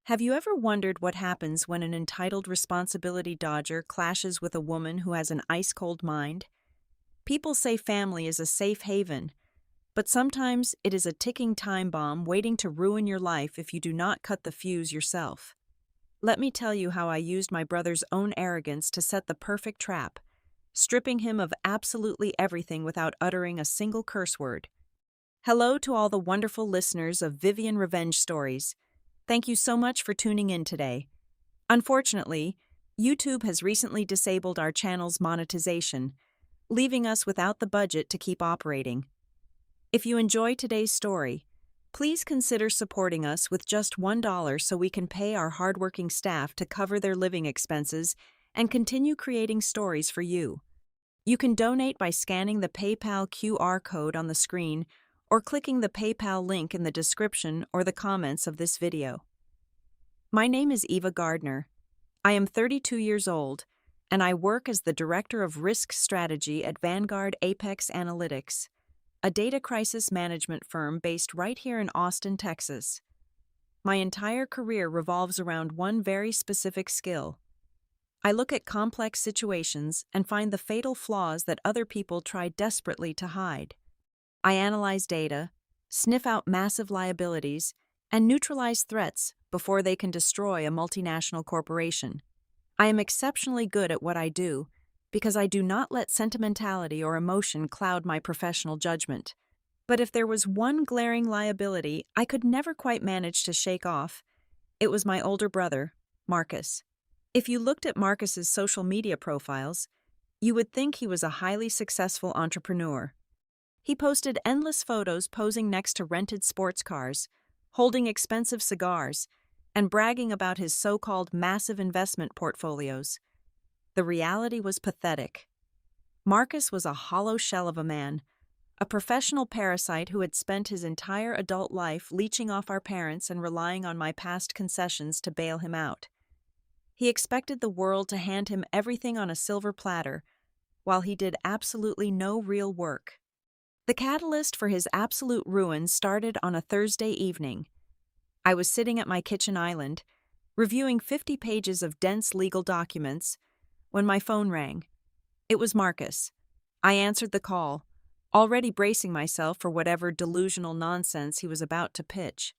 Have you ever wondered what happens when an entitled responsibility dodger clashes with a woman who has an ice-cold mind? People say family is a safe haven, but sometimes it is a ticking time bomb waiting to ruin your life if you do not cut the fuse yourself. Let me tell you how I used my brother's own arrogance to set the perfect trap, stripping him of absolutely everything without uttering a single curse word. Hello to all the wonderful listeners of Vivian Revenge Stories. Thank you so much for tuning in today. Unfortunately, YouTube has recently disabled our channel's monetization, leaving us without the budget to keep operating. If you enjoy today's story, please consider supporting us with just $1 so we can pay our hardworking staff to cover their living expenses and continue creating stories for you. You can donate by scanning the PayPal QR code on the screen or clicking the PayPal link in the description or the comments of this video. My name is Eva Gardner. I am 32 years old, and I work as the Director of Risk Strategy at Vanguard Apex Analytics, a data crisis management firm based right here in Austin, Texas. My entire career revolves around one very specific skill. I look at complex situations and find the fatal flaws that other people try desperately to hide. I analyze data, sniff out massive liabilities, and neutralize threats before they can destroy a multinational corporation. I am exceptionally good at what I do because I do not let sentimentality or emotion cloud my professional judgment. But if there was one glaring liability I could never quite manage to shake off, it was my older brother, Marcus. If you looked at Marcus's social media profiles, you would think he was a highly successful entrepreneur. He posted endless photos posing next to rented sports cars, holding expensive cigars, and bragging about his so-called massive investment portfolios. The reality was pathetic. Marcus was a hollow shell of a man, a professional parasite who had spent his entire adult life leeching off our parents and relying on my past concessions to bail him out. He expected the world to hand him everything on a silver platter, while he did absolutely no real work. The catalyst for his absolute ruin started on a Thursday evening. I was sitting at my kitchen island, reviewing 50 pages of dense legal documents, when my phone rang. It was Marcus. I answered the call, already bracing myself for whatever delusional nonsense he was about to pitch.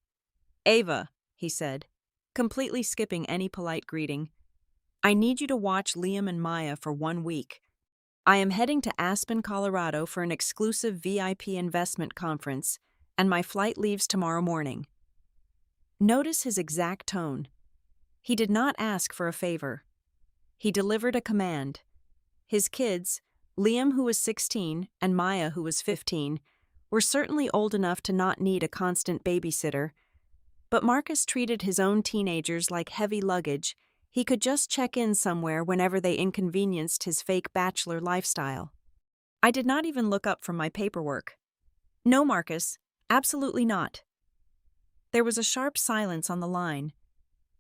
"Ava," he said, completely skipping any polite greeting, "I need you to watch Liam and Maya for 1 week. I am heading to Aspen, Colorado for an exclusive VIP investment conference, and my flight leaves tomorrow morning." Notice his exact tone. He did not ask for a favor. He delivered a command. His kids, Liam, who was 16, and Maya, who was 15, were certainly old enough to not need a constant babysitter, but Marcus treated his own teenagers like heavy luggage. He could just check in somewhere whenever they inconvenienced his fake bachelor lifestyle. I did not even look up from my paperwork. "No, Marcus, absolutely not." There was a sharp silence on the line.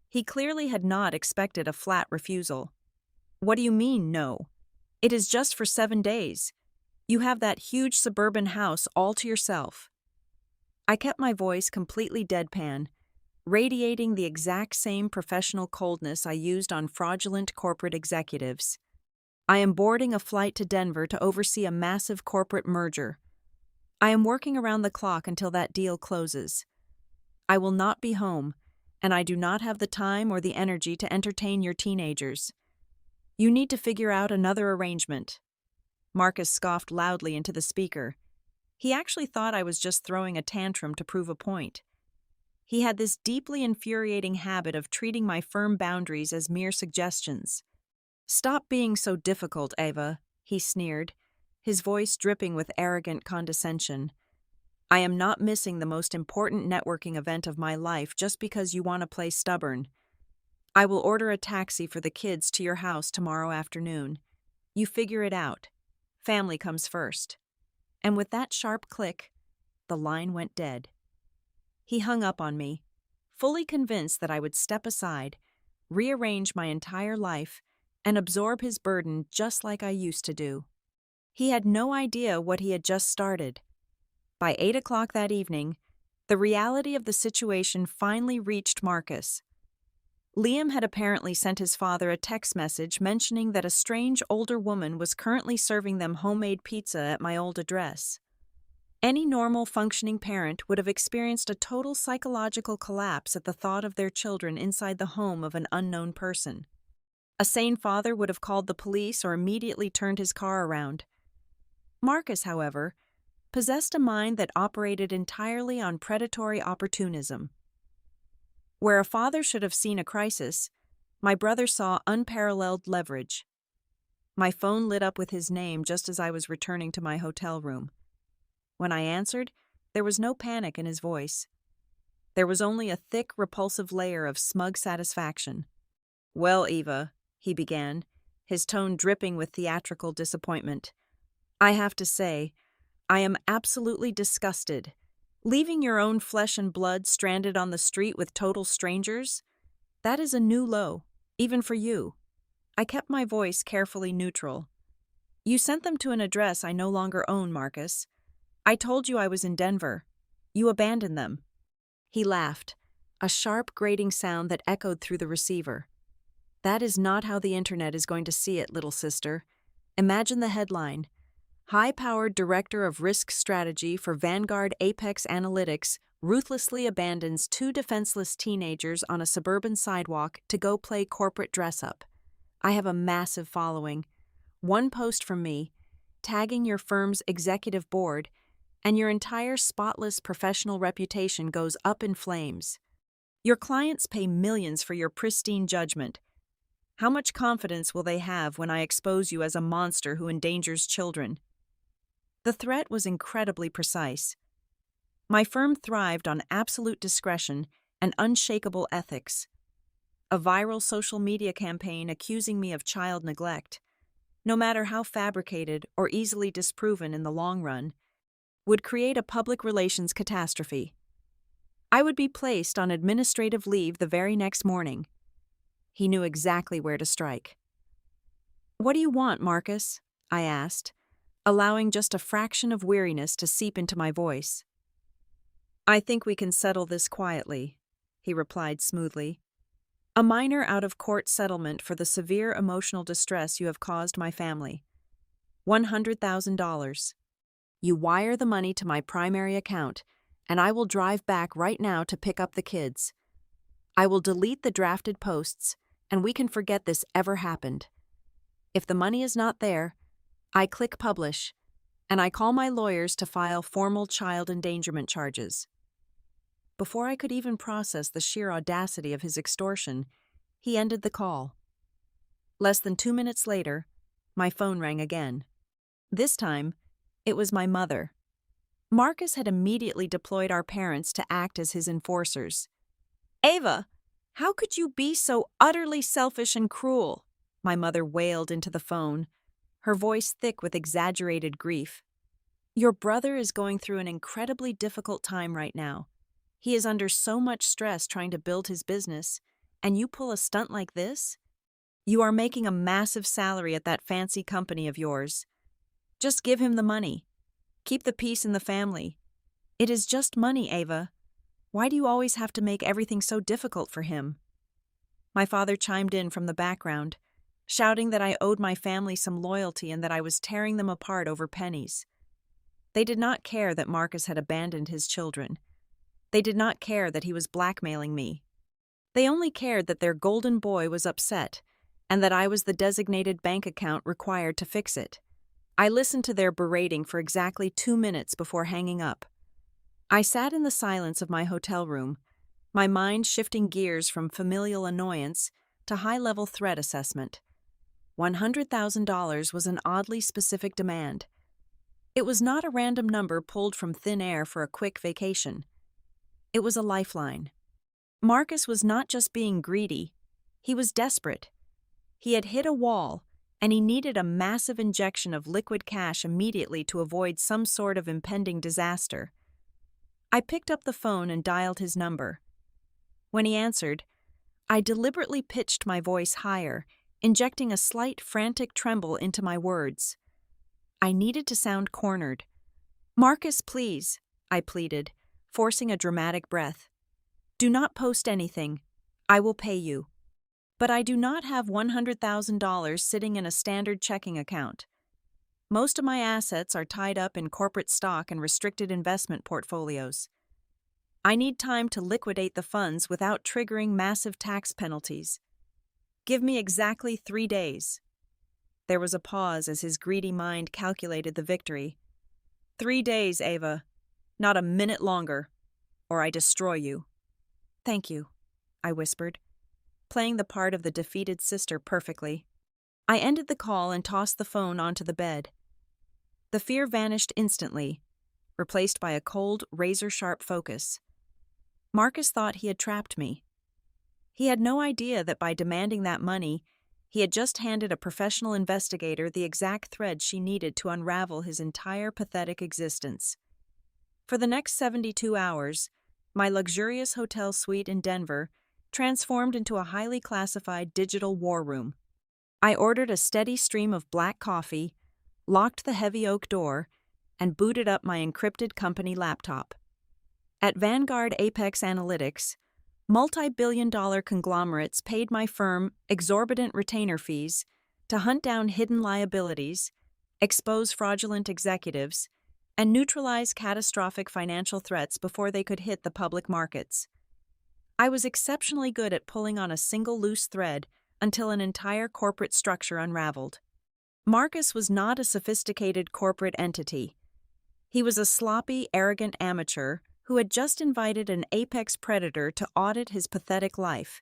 He clearly had not expected a flat refusal. "What do you mean, no? It is just for 7 days. You have that huge suburban house all to yourself." I kept my voice completely deadpan, radiating the exact same professional coldness I used on fraudulent corporate executives. "I am boarding a flight to Denver to oversee a massive corporate merger. I am working around the clock until that deal closes. I will not be home, and I do not have the time or the energy to entertain your teenagers. You need to figure out another arrangement." Marcus scoffed loudly into the speaker. He actually thought I was just throwing a tantrum to prove a point. He had this deeply infuriating habit of treating my firm boundaries as mere suggestions. "Stop being so difficult, Ava," he sneered, his voice dripping with arrogant condescension. "I am not missing the most important networking event of my life just because you want to play stubborn. I will order a taxi for the kids to your house tomorrow afternoon. You figure it out. Family comes first." And with that sharp click, the line went dead. He hung up on me, fully convinced that I would step aside, rearrange my entire life, and absorb his burden just like I used to do. He had no idea what he had just started. By 8 o'clock that evening, the reality of the situation finally reached Marcus. Liam had apparently sent his father a text message mentioning that a strange older woman was currently serving them homemade pizza at my old address. Any normal functioning parent would have experienced a total psychological collapse at the thought of their children inside the home of an unknown person. A sane father would have called the police or immediately turned his car around. Marcus, however, possessed a mind that operated entirely on predatory opportunism. Where a father should have seen a crisis, my brother saw unparalleled leverage. My phone lit up with his name just as I was returning to my hotel room. When I answered, there was no panic in his voice. There was only a thick, repulsive layer of smug satisfaction. "Well, Eva," he began, his tone dripping with theatrical disappointment, "I have to say, I am absolutely disgusted. Leaving your own flesh and blood stranded on the street with total strangers? That is a new low, even for you." I kept my voice carefully neutral. "You sent them to an address I no longer own, Marcus. I told you I was in Denver. You abandoned them." He laughed, a sharp, grating sound that echoed through the receiver. "That is not how the internet is going to see it, little sister. Imagine the headline: High-powered director of risk strategy for Vanguard Apex Analytics ruthlessly abandons two defenseless teenagers on a suburban sidewalk to go play corporate dress-up. I have a massive following. One post from me, tagging your firm's executive board, and your entire spotless professional reputation goes up in flames. Your clients pay millions for your pristine judgment. How much confidence will they have when I expose you as a monster who endangers children?" The threat was incredibly precise. My firm thrived on absolute discretion and unshakable ethics. A viral social media campaign accusing me of child neglect, no matter how fabricated or easily disproven in the long run, would create a public relations catastrophe. I would be placed on administrative leave the very next morning. He knew exactly where to strike. "What do you want, Marcus?" I asked, allowing just a fraction of weariness to seep into my voice. "I think we can settle this quietly," he replied smoothly. "A minor out-of-court settlement for the severe emotional distress you have caused my family. $100,000. You wire the money to my primary account, and I will drive back right now to pick up the kids. I will delete the drafted posts, and we can forget this ever happened. If the money is not there, I click publish, and I call my lawyers to file formal child endangerment charges." Before I could even process the sheer audacity of his extortion, he ended the call. Less than 2 minutes later, my phone rang again. This time, it was my mother. Marcus had immediately deployed our parents to act as his enforcers. "Ava, how could you be so utterly selfish and cruel?" my mother wailed into the phone, her voice thick with exaggerated grief. "Your brother is going through an incredibly difficult time right now. He is under so much stress trying to build his business, and you pull a stunt like this? You are making a massive salary at that fancy company of yours. Just give him the money. Keep the peace in the family. It is just money, Ava. Why do you always have to make everything so difficult for him?" My father chimed in from the background, shouting that I owed my family some loyalty and that I was tearing them apart over pennies. They did not care that Marcus had abandoned his children. They did not care that he was blackmailing me. They only cared that their golden boy was upset and that I was the designated bank account required to fix it. I listened to their berating for exactly 2 minutes before hanging up. I sat in the silence of my hotel room, my mind shifting gears from familial annoyance to high-level threat assessment. $100,000 was an oddly specific demand. It was not a random number pulled from thin air for a quick vacation. It was a lifeline. Marcus was not just being greedy, he was desperate. He had hit a wall, and he needed a massive injection of liquid cash immediately to avoid some sort of impending disaster. I picked up the phone and dialed his number. When he answered, I deliberately pitched my voice higher, injecting a slight frantic tremble into my words. I needed to sound cornered. "Marcus, please," I pleaded, forcing a dramatic breath. "Do not post anything. I will pay you. But I do not have $100,000 sitting in a standard checking account. Most of my assets are tied up in corporate stock and restricted investment portfolios. I need time to liquidate the funds without triggering massive tax penalties. Give me exactly 3 days. There was a pause as his greedy mind calculated the victory. 3 days, Ava. Not a minute longer, or I destroy you. Thank you, I whispered, playing the part of the defeated sister perfectly. I ended the call and tossed the phone onto the bed. The fear vanished instantly, replaced by a cold, razor-sharp focus. Marcus thought he had trapped me. He had no idea that by demanding that money, he had just handed a professional investigator the exact thread she needed to unravel his entire pathetic existence. For the next 72 hours, my luxurious hotel suite in Denver transformed into a highly classified digital war room. I ordered a steady stream of black coffee, locked the heavy oak door, and booted up my encrypted company laptop. At Vanguard Apex Analytics, multi-billion-dollar conglomerates paid my firm exorbitant retainer fees to hunt down hidden liabilities, expose fraudulent executives, and neutralize catastrophic financial threats before they could hit the public markets. I was exceptionally good at pulling on a single loose thread until an entire corporate structure unraveled. Marcus was not a sophisticated corporate entity. He was a sloppy, arrogant amateur who had just invited an apex predator to audit his pathetic life.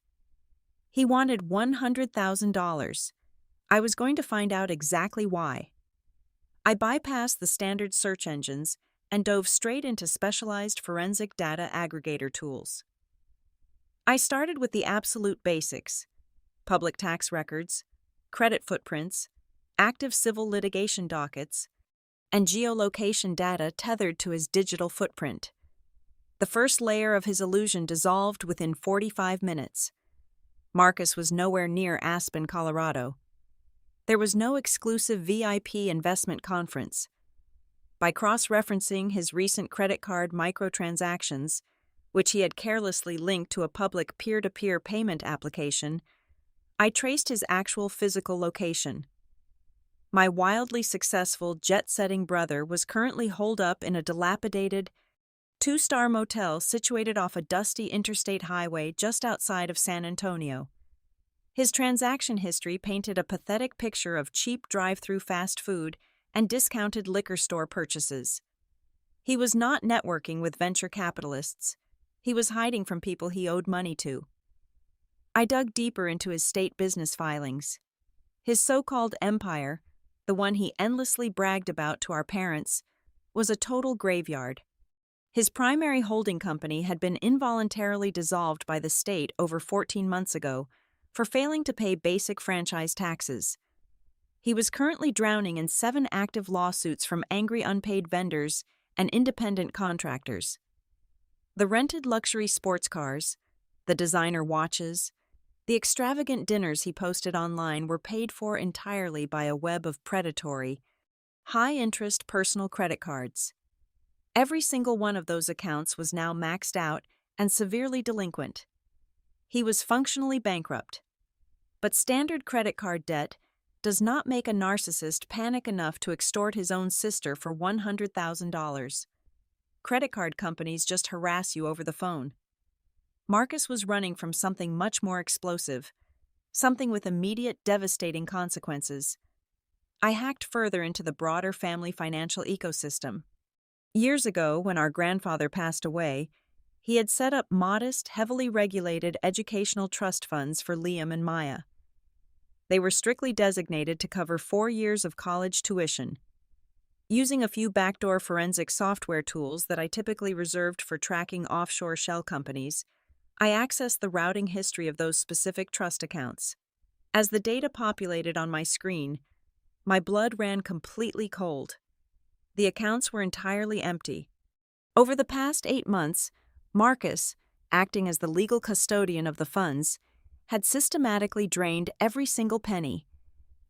He wanted $100,000. I was going to find out exactly why. I bypassed the standard search engines and dove straight into specialized forensic data aggregator tools. I started with the absolute basics: public tax records, credit footprints, active civil litigation dockets, and geolocation data tethered to his digital footprint. The first layer of his illusion dissolved within 45 minutes. Marcus was nowhere near Aspen, Colorado. There was no exclusive VIP investment conference. By cross-referencing his recent credit card microtransactions, which he had carelessly linked to a public peer-to-peer payment application, I traced his actual physical location. My wildly successful jet-setting brother was currently holed up in a dilapidated, 2-star motel situated off a dusty interstate highway just outside of San Antonio. His transaction history painted a pathetic picture of cheap drive-through fast food and discounted liquor store purchases. He was not networking with venture capitalists. He was hiding from people he owed money to. I dug deeper into his state business filings. His so-called empire, the one he endlessly bragged about to our parents, was a total graveyard. His primary holding company had been involuntarily dissolved by the state over 14 months ago for failing to pay basic franchise taxes. He was currently drowning in 7 active lawsuits from angry unpaid vendors and independent contractors. The rented luxury sports cars, the designer watches, the extravagant dinners he posted online were paid for entirely by a web of predatory, high-interest personal credit cards. Every single one of those accounts was now maxed out and severely delinquent. He was functionally bankrupt. But standard credit card debt does not make a narcissist panic enough to extort his own sister for $100,000. Credit card companies just harass you over the phone. Marcus was running from something much more explosive, something with immediate, devastating consequences. I hacked further into the broader family financial ecosystem. Years ago, when our grandfather passed away, he had set up modest, heavily regulated educational trust funds for Liam and Maya. They were strictly designated to cover 4 years of college tuition. Using a few backdoor forensic software tools that I typically reserved for tracking offshore shell companies, I accessed the routing history of those specific trust accounts. As the data populated on my screen, my blood ran completely cold. The accounts were entirely empty. Over the past 8 months, Marcus, acting as the legal custodian of the funds, had systematically drained every single penny.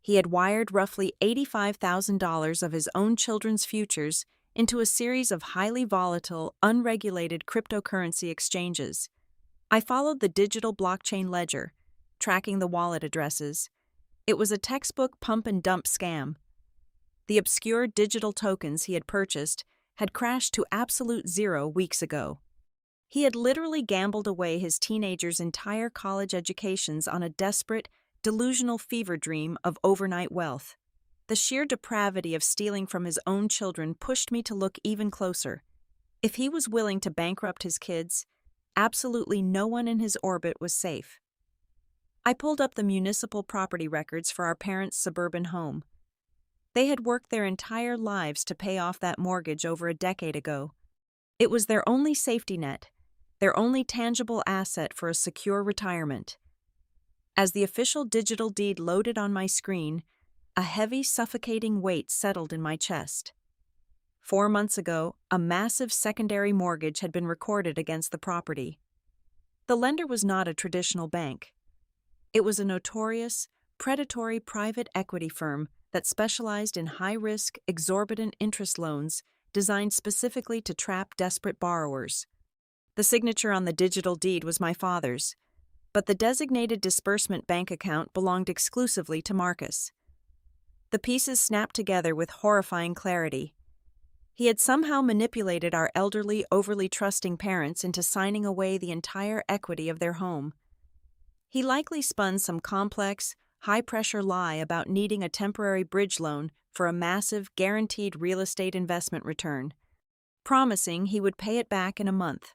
He had wired roughly $85,000 of his own children's futures into a series of highly volatile, unregulated cryptocurrency exchanges. I followed the digital blockchain ledger, tracking the wallet addresses. It was a textbook pump and dump scam. The obscure digital tokens he had purchased had crashed to absolute zero weeks ago. He had literally gambled away his teenager's entire college educations on a desperate, delusional fever dream of overnight wealth. The sheer depravity of stealing from his own children pushed me to look even closer. If he was willing to bankrupt his kids, absolutely no one in his orbit was safe. I pulled up the municipal property records for our parents' suburban home. They had worked their entire lives to pay off that mortgage over a decade ago. It was their only safety net, their only tangible asset for a secure retirement. As the official digital deed loaded on my screen, a heavy, suffocating weight settled in my chest. 4 months ago, a massive secondary mortgage had been recorded against the property. The lender was not a traditional bank. It was a notorious, predatory private equity firm that specialized in high-risk, exorbitant interest loans designed specifically to trap desperate borrowers. The signature on the digital deed was my father's, but the designated disbursement bank account belonged exclusively to Marcus. The pieces snapped together with horrifying clarity. He had somehow manipulated our elderly, overly trusting parents into signing away the entire equity of their home. He likely spun some complex, high-pressure lie about needing a temporary bridge loan for a massive, guaranteed real estate investment return, promising he would pay it back in a month.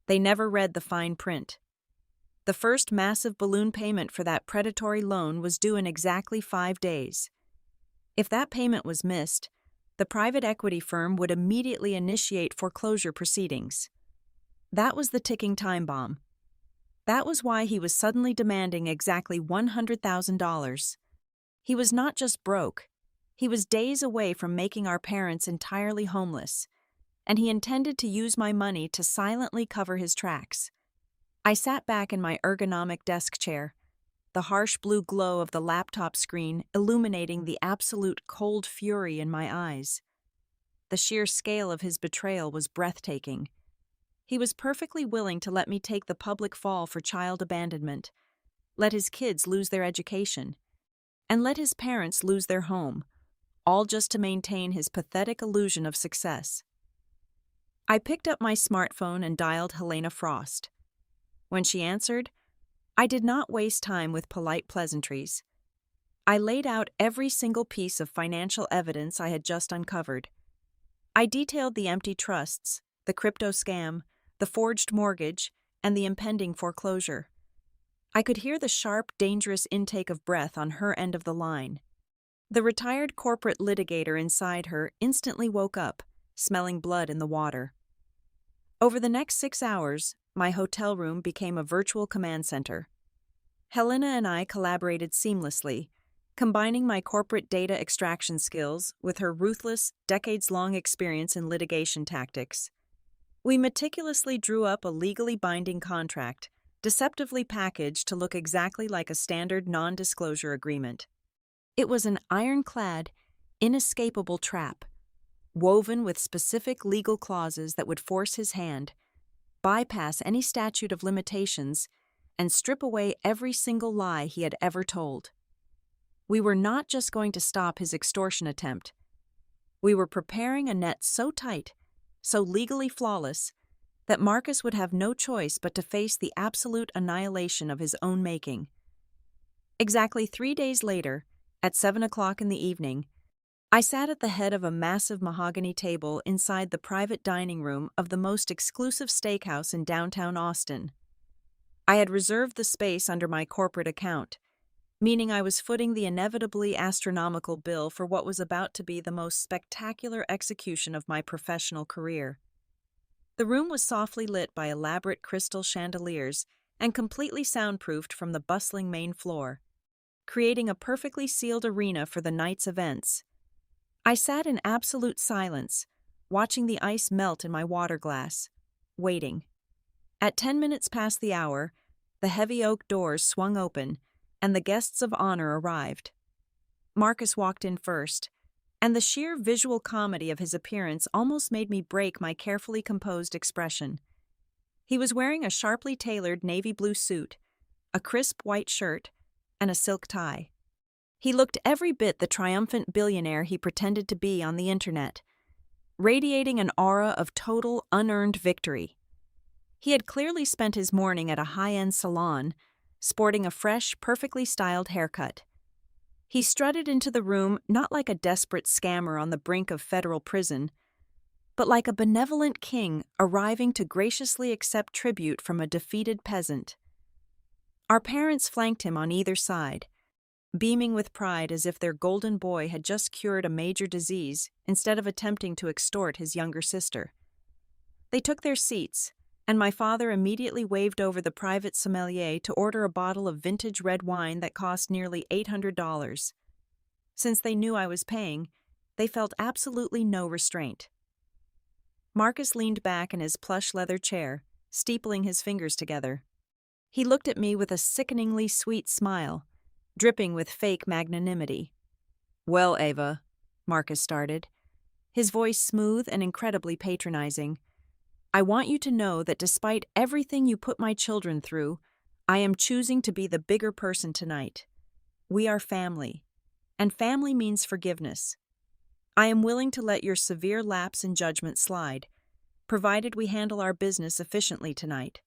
They never read the fine print. The first massive balloon payment for that predatory loan was due in exactly 5 days. If that payment was missed, the private equity firm would immediately initiate foreclosure proceedings. That was the ticking time bomb. That was why he was suddenly demanding exactly $100,000. He was not just broke. He was days away from making our parents entirely homeless, and he intended to use my money to silently cover his tracks. I sat back in my ergonomic desk chair, the harsh blue glow of the laptop screen illuminating the absolute cold fury in my eyes. The sheer scale of his betrayal was breathtaking. He was perfectly willing to let me take the public fall for child abandonment, let his kids lose their education, and let his parents lose their home, all just to maintain his pathetic illusion of success. I picked up my smartphone and dialed Helena Frost. When she answered, I did not waste time with polite pleasantries. I laid out every single piece of financial evidence I had just uncovered. I detailed the empty trusts, the crypto scam, the forged mortgage, and the impending foreclosure. I could hear the sharp, dangerous intake of breath on her end of the line. The retired corporate litigator inside her instantly woke up, smelling blood in the water. Over the next 6 hours, my hotel room became a virtual command center. Helena and I collaborated seamlessly, combining my corporate data extraction skills with her ruthless, decades-long experience in litigation tactics. We meticulously drew up a legally binding contract, deceptively packaged to look exactly like a standard non-disclosure agreement. It was an ironclad, inescapable trap, woven with specific legal clauses that would force his hand, bypass any statute of limitations, and strip away every single lie he had ever told. We were not just going to stop his extortion attempt. We were preparing a net so tight, so legally flawless, that Marcus would have no choice but to face the absolute annihilation of his own making. Exactly 3 days later, at 7 o'clock in the evening, I sat at the head of a massive mahogany table inside the private dining room of the most exclusive steakhouse in downtown Austin. I had reserved the space under my corporate account, meaning I was footing the inevitably astronomical bill for what was about to be the most spectacular execution of my professional career. The room was softly lit by elaborate crystal chandeliers and completely soundproofed from the bustling main floor, creating a perfectly sealed arena for the night's events. I sat in absolute silence, watching the ice melt in my water glass, waiting. At 10 minutes past the hour, the heavy oak doors swung open, and the guests of honor arrived. Marcus walked in first, and the sheer visual comedy of his appearance almost made me break my carefully composed expression. He was wearing a sharply tailored navy blue suit, a crisp white shirt, and a silk tie. He looked every bit the triumphant billionaire he pretended to be on the internet, radiating an aura of total, unearned victory. He had clearly spent his morning at a high-end salon, sporting a fresh, perfectly styled haircut. He strutted into the room not like a desperate scammer on the brink of federal prison, but like a benevolent king arriving to graciously accept tribute from a defeated peasant. Our parents flanked him on either side, beaming with pride as if their golden boy had just cured a major disease instead of attempting to extort his younger sister. They took their seats, and my father immediately waved over the private sommelier to order a bottle of vintage red wine that cost nearly $800. Since they knew I was paying, they felt absolutely no restraint. Marcus leaned back in his plush leather chair, steepling his fingers together. He looked at me with a sickeningly sweet smile, dripping with fake magnanimity. "Well, Ava," Marcus started, his voice smooth and incredibly patronizing, "I want you to know that despite everything you put my children through, I am choosing to be the bigger person tonight. We are family, and family means forgiveness. I am willing to let your severe lapse in judgment slide, provided we handle our business efficiently tonight."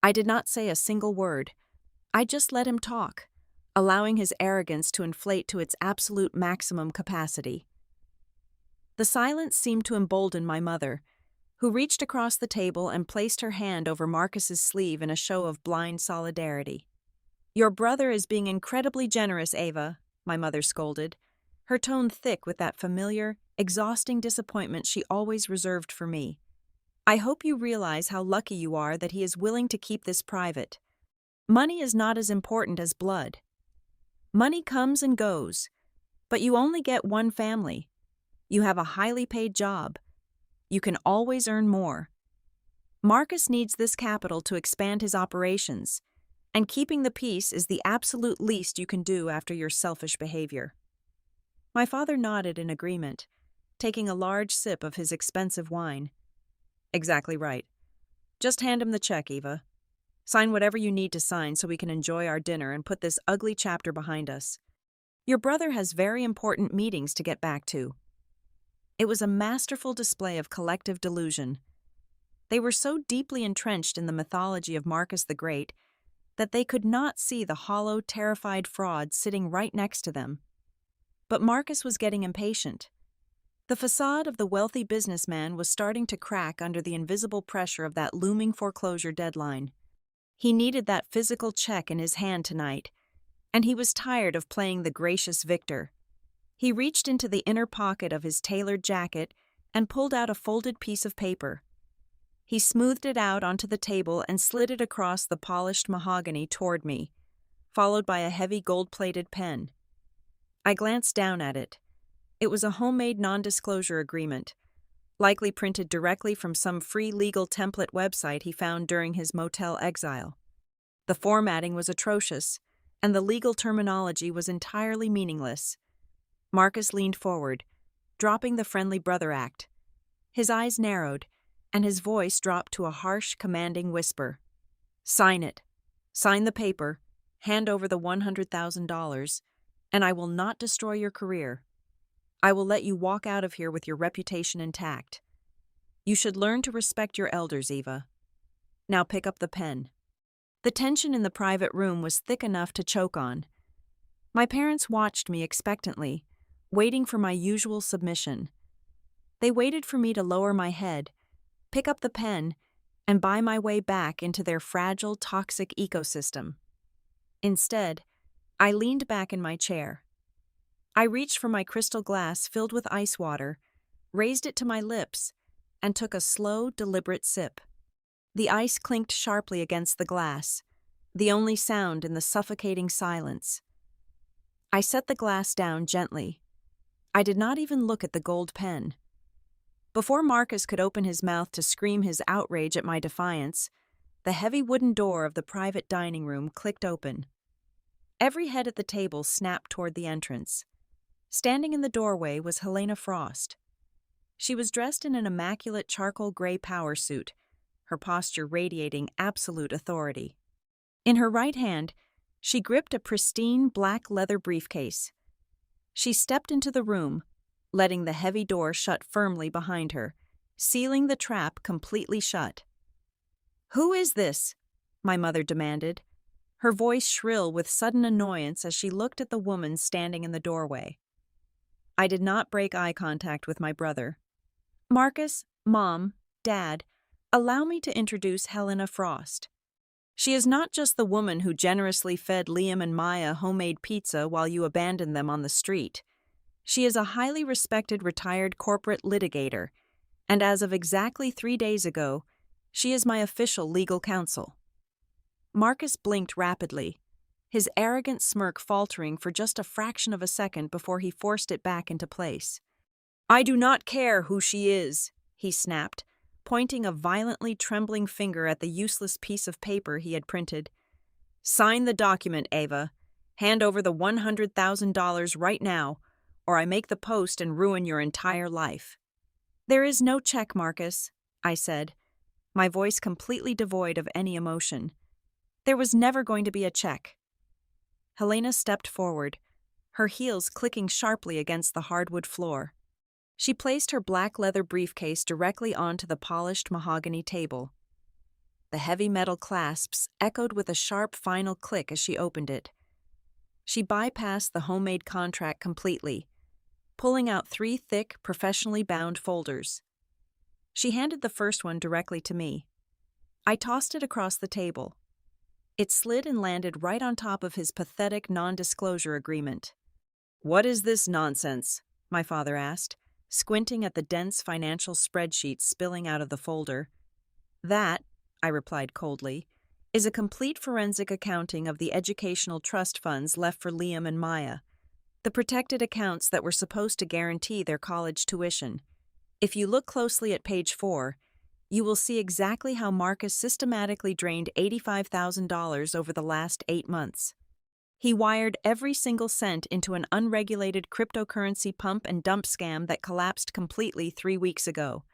I did not say a single word. I just let him talk, allowing his arrogance to inflate to its absolute maximum capacity. The silence seemed to embolden my mother, who reached across the table and placed her hand over Marcus's sleeve in a show of blind solidarity. "Your brother is being incredibly generous, Ava," my mother scolded, her tone thick with that familiar, exhausting disappointment she always reserved for me. "I hope you realize how lucky you are that he is willing to keep this private. Money is not as important as blood. Money comes and goes, but you only get one family. You have a highly paid job. You can always earn more. Marcus needs this capital to expand his operations, and keeping the peace is the absolute least you can do after your selfish behavior." My father nodded in agreement, taking a large sip of his expensive wine. "Exactly right. Just hand him the check, Eva. Sign whatever you need to sign so we can enjoy our dinner and put this ugly chapter behind us. Your brother has very important meetings to get back to." It was a masterful display of collective delusion. They were so deeply entrenched in the mythology of Marcus the Great that they could not see the hollow, terrified fraud sitting right next to them. But Marcus was getting impatient. The facade of the wealthy businessman was starting to crack under the invisible pressure of that looming foreclosure deadline. He needed that physical check in his hand tonight, and he was tired of playing the gracious victor. He reached into the inner pocket of his tailored jacket and pulled out a folded piece of paper. He smoothed it out onto the table and slid it across the polished mahogany toward me, followed by a heavy gold-plated pen. I glanced down at it. It was a homemade non-disclosure agreement, likely printed directly from some free legal template website he found during his motel exile. The formatting was atrocious, and the legal terminology was entirely meaningless. Marcus leaned forward, dropping the friendly brother act. His eyes narrowed, and his voice dropped to a harsh, commanding whisper. "Sign it. Sign the paper, hand over the $100,000, and I will not destroy your career. I will let you walk out of here with your reputation intact. You should learn to respect your elders, Eva. Now pick up the pen." The tension in the private room was thick enough to choke on. My parents watched me expectantly, waiting for my usual submission. They waited for me to lower my head, pick up the pen, and buy my way back into their fragile, toxic ecosystem. Instead, I leaned back in my chair. I reached for my crystal glass filled with ice water, raised it to my lips, and took a slow, deliberate sip. The ice clinked sharply against the glass, the only sound in the suffocating silence. I set the glass down gently. I did not even look at the gold pen. Before Marcus could open his mouth to scream his outrage at my defiance, the heavy wooden door of the private dining room clicked open. Every head at the table snapped toward the entrance. Standing in the doorway was Helena Frost. She was dressed in an immaculate charcoal gray power suit, her posture radiating absolute authority. In her right hand, she gripped a pristine black leather briefcase. She stepped into the room, letting the heavy door shut firmly behind her, sealing the trap completely shut. "Who is this?" my mother demanded, her voice shrill with sudden annoyance as she looked at the woman standing in the doorway. I did not break eye contact with my brother. "Marcus, Mom, Dad, allow me to introduce Helena Frost. She is not just the woman who generously fed Liam and Maya homemade pizza while you abandoned them on the street. She is a highly respected retired corporate litigator, and as of exactly 3 days ago, she is my official legal counsel." Marcus blinked rapidly, his arrogant smirk faltering for just a fraction of a second before he forced it back into place. "I do not care who she is," he snapped, pointing a violently trembling finger at the useless piece of paper he had printed. "Sign the document, Ava. Hand over the $100,000 right now, or I make the post and ruin your entire life." "There is no check, Marcus," I said, my voice completely devoid of any emotion. "There was never going to be a check." Helena stepped forward, her heels clicking sharply against the hardwood floor. She placed her black leather briefcase directly onto the polished mahogany table. The heavy metal clasps echoed with a sharp final click as she opened it. She bypassed the homemade contract completely, pulling out 3 thick, professionally bound folders. She handed the first one directly to me. I tossed it across the table. It slid and landed right on top of his pathetic non-disclosure agreement. "What is this nonsense?" my father asked, squinting at the dense financial spreadsheet spilling out of the folder. "That," I replied coldly, "is a complete forensic accounting of the educational trust funds left for Liam and Maya, the protected accounts that were supposed to guarantee their college tuition. If you look closely at page 4, you will see exactly how Marcus systematically drained $85,000 over the last 8 months. He wired every single cent into an unregulated cryptocurrency pump and dump scam that collapsed completely 3 weeks ago.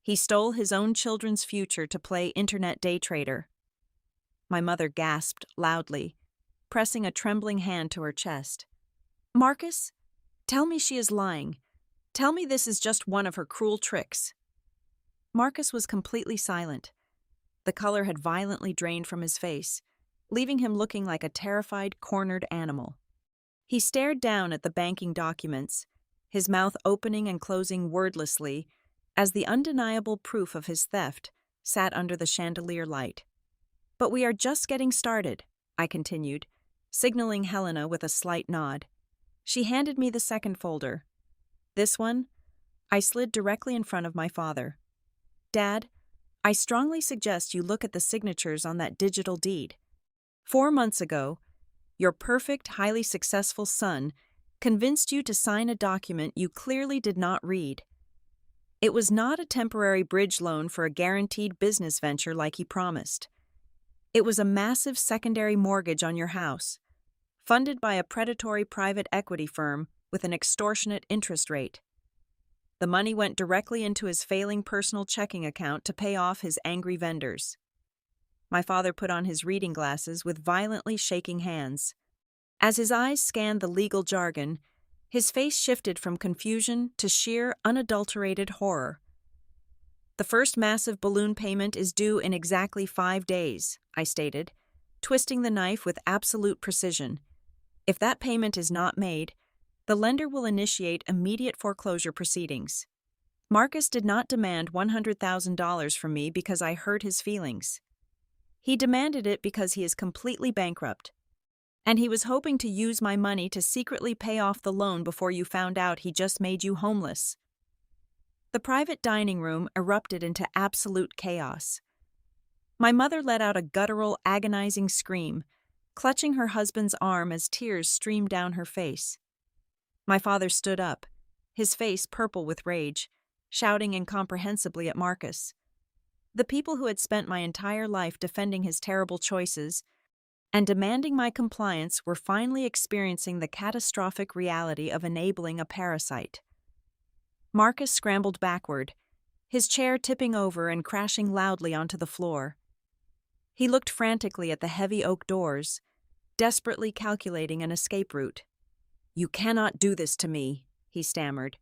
He stole his own children's future to play internet day trader." My mother gasped loudly, pressing a trembling hand to her chest. "Marcus, tell me she is lying. Tell me this is just one of her cruel tricks." Marcus was completely silent. The color had violently drained from his face, leaving him looking like a terrified, cornered animal. He stared down at the banking documents, his mouth opening and closing wordlessly, as the undeniable proof of his theft sat under the chandelier light. "But we are just getting started," I continued, signaling Helena with a slight nod. She handed me the second folder. "This one?" I slid directly in front of my father. "Dad, I strongly suggest you look at the signatures on that digital deed. 4 months ago, your perfect, highly successful son convinced you to sign a document you clearly did not read. It was not a temporary bridge loan for a guaranteed business venture like he promised. It was a massive secondary mortgage on your house, funded by a predatory private equity firm with an extortionate interest rate. The money went directly into his failing personal checking account to pay off his angry vendors." My father put on his reading glasses with violently shaking hands. As his eyes scanned the legal jargon, his face shifted from confusion to sheer, unadulterated horror. "The first massive balloon payment is due in exactly 5 days, I stated, twisting the knife with absolute precision. "If that payment is not made, the lender will initiate immediate foreclosure proceedings." Marcus did not demand $100,000 from me because I hurt his feelings. He demanded it because he is completely bankrupt, and he was hoping to use my money to secretly pay off the loan before you found out he just made you homeless. The private dining room erupted into absolute chaos. My mother let out a guttural, agonizing scream, clutching her husband's arm as tears streamed down her face. My father stood up, his face purple with rage, shouting incomprehensibly at Marcus. The people who had spent my entire life defending his terrible choices and demanding my compliance were finally experiencing the catastrophic reality of enabling a parasite. Marcus scrambled backward, his chair tipping over and crashing loudly onto the floor. He looked frantically at the heavy oak doors, desperately calculating an escape route. "You cannot do this to me," he stammered,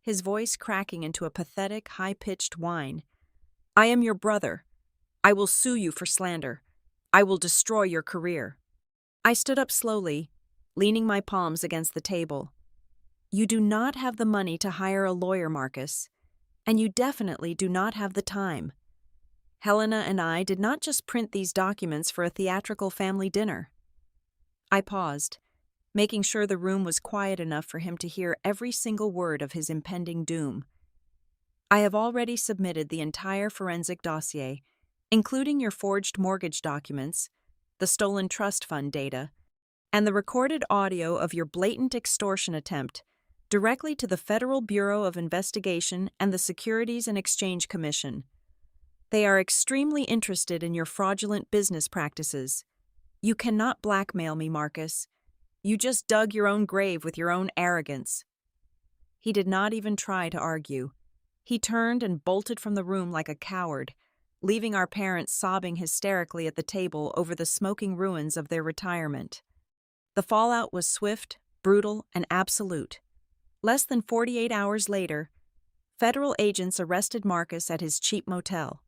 his voice cracking into a pathetic, high-pitched whine. "I am your brother. I will sue you for slander. I will destroy your career." I stood up slowly, leaning my palms against the table. "You do not have the money to hire a lawyer, Marcus, and you definitely do not have the time. Helena and I did not just print these documents for a theatrical family dinner." I paused, making sure the room was quiet enough for him to hear every single word of his impending doom. "I have already submitted the entire forensic dossier, including your forged mortgage documents, the stolen trust fund data, and the recorded audio of your blatant extortion attempt, directly to the Federal Bureau of Investigation and the Securities and Exchange Commission. They are extremely interested in your fraudulent business practices. You cannot blackmail me, Marcus. You just dug your own grave with your own arrogance." He did not even try to argue. He turned and bolted from the room like a coward, leaving our parents sobbing hysterically at the table over the smoking ruins of their retirement. The fallout was swift, brutal, and absolute. Less than 48 hours later, federal agents arrested Marcus at his cheap motel.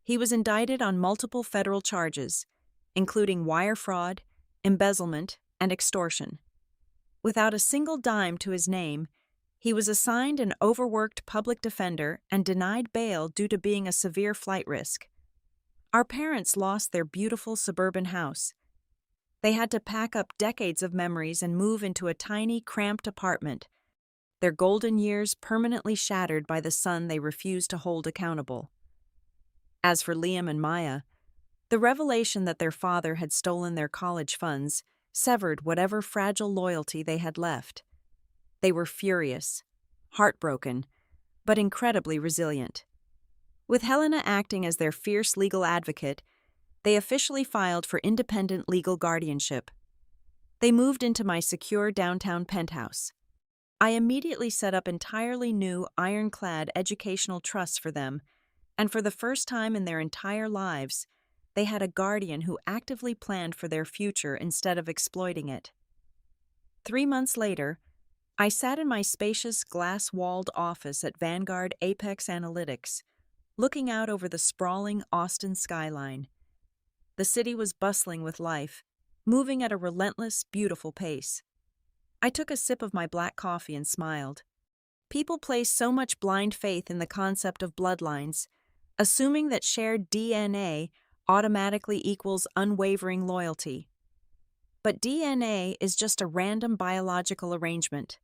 He was indicted on multiple federal charges, including wire fraud, embezzlement, and extortion. Without a single dime to his name, he was assigned an overworked public defender and denied bail due to being a severe flight risk. Our parents lost their beautiful suburban house. They had to pack up decades of memories and move into a tiny, cramped apartment, their golden years permanently shattered by the son they refused to hold accountable. As for Liam and Maya, the revelation that their father had stolen their college funds severed whatever fragile loyalty they had left. They were furious, heartbroken, but incredibly resilient. With Helena acting as their fierce legal advocate, they officially filed for independent legal guardianship. They moved into my secure downtown penthouse. I immediately set up entirely new ironclad educational trusts for them, and for the first time in their entire lives, they had a guardian who actively planned for their future instead of exploiting it. 3 months later, I sat in my spacious, glass-walled office at Vanguard Apex Analytics, looking out over the sprawling Austin skyline. The city was bustling with life, moving at a relentless, beautiful pace. I took a sip of my black coffee and smiled. People place so much blind faith in the concept of bloodlines, assuming that shared DNA automatically equals unwavering loyalty. But DNA is just a random biological arrangement.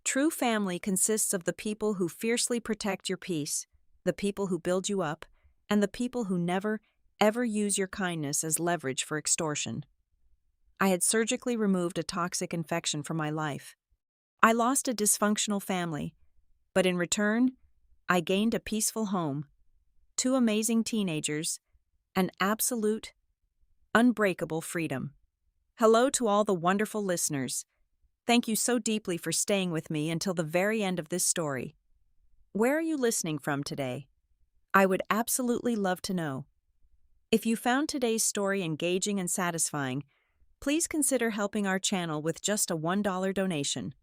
True family consists of the people who fiercely protect your peace, the people who build you up, and the people who never, ever use your kindness as leverage for extortion. I had surgically removed a toxic infection from my life. I lost a dysfunctional family, but in return, I gained a peaceful home, 2 amazing teenagers, and absolute, unbreakable freedom. Hello to all the wonderful listeners. Thank you so deeply for staying with me until the very end of this story. Where are you listening from today? I would absolutely love to know. If you found today's story engaging and satisfying, please consider helping our channel with just a $1 donation.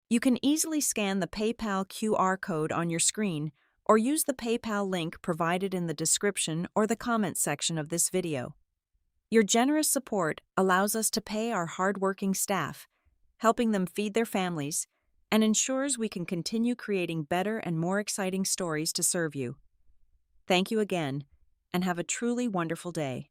You can easily scan the PayPal QR code on your screen or use the PayPal link provided in the description or the comments section of this video. Your generous support allows us to pay our hardworking staff, helping them feed their families, and ensures we can continue creating better and more exciting stories to serve you. Thank you again, and have a truly wonderful day.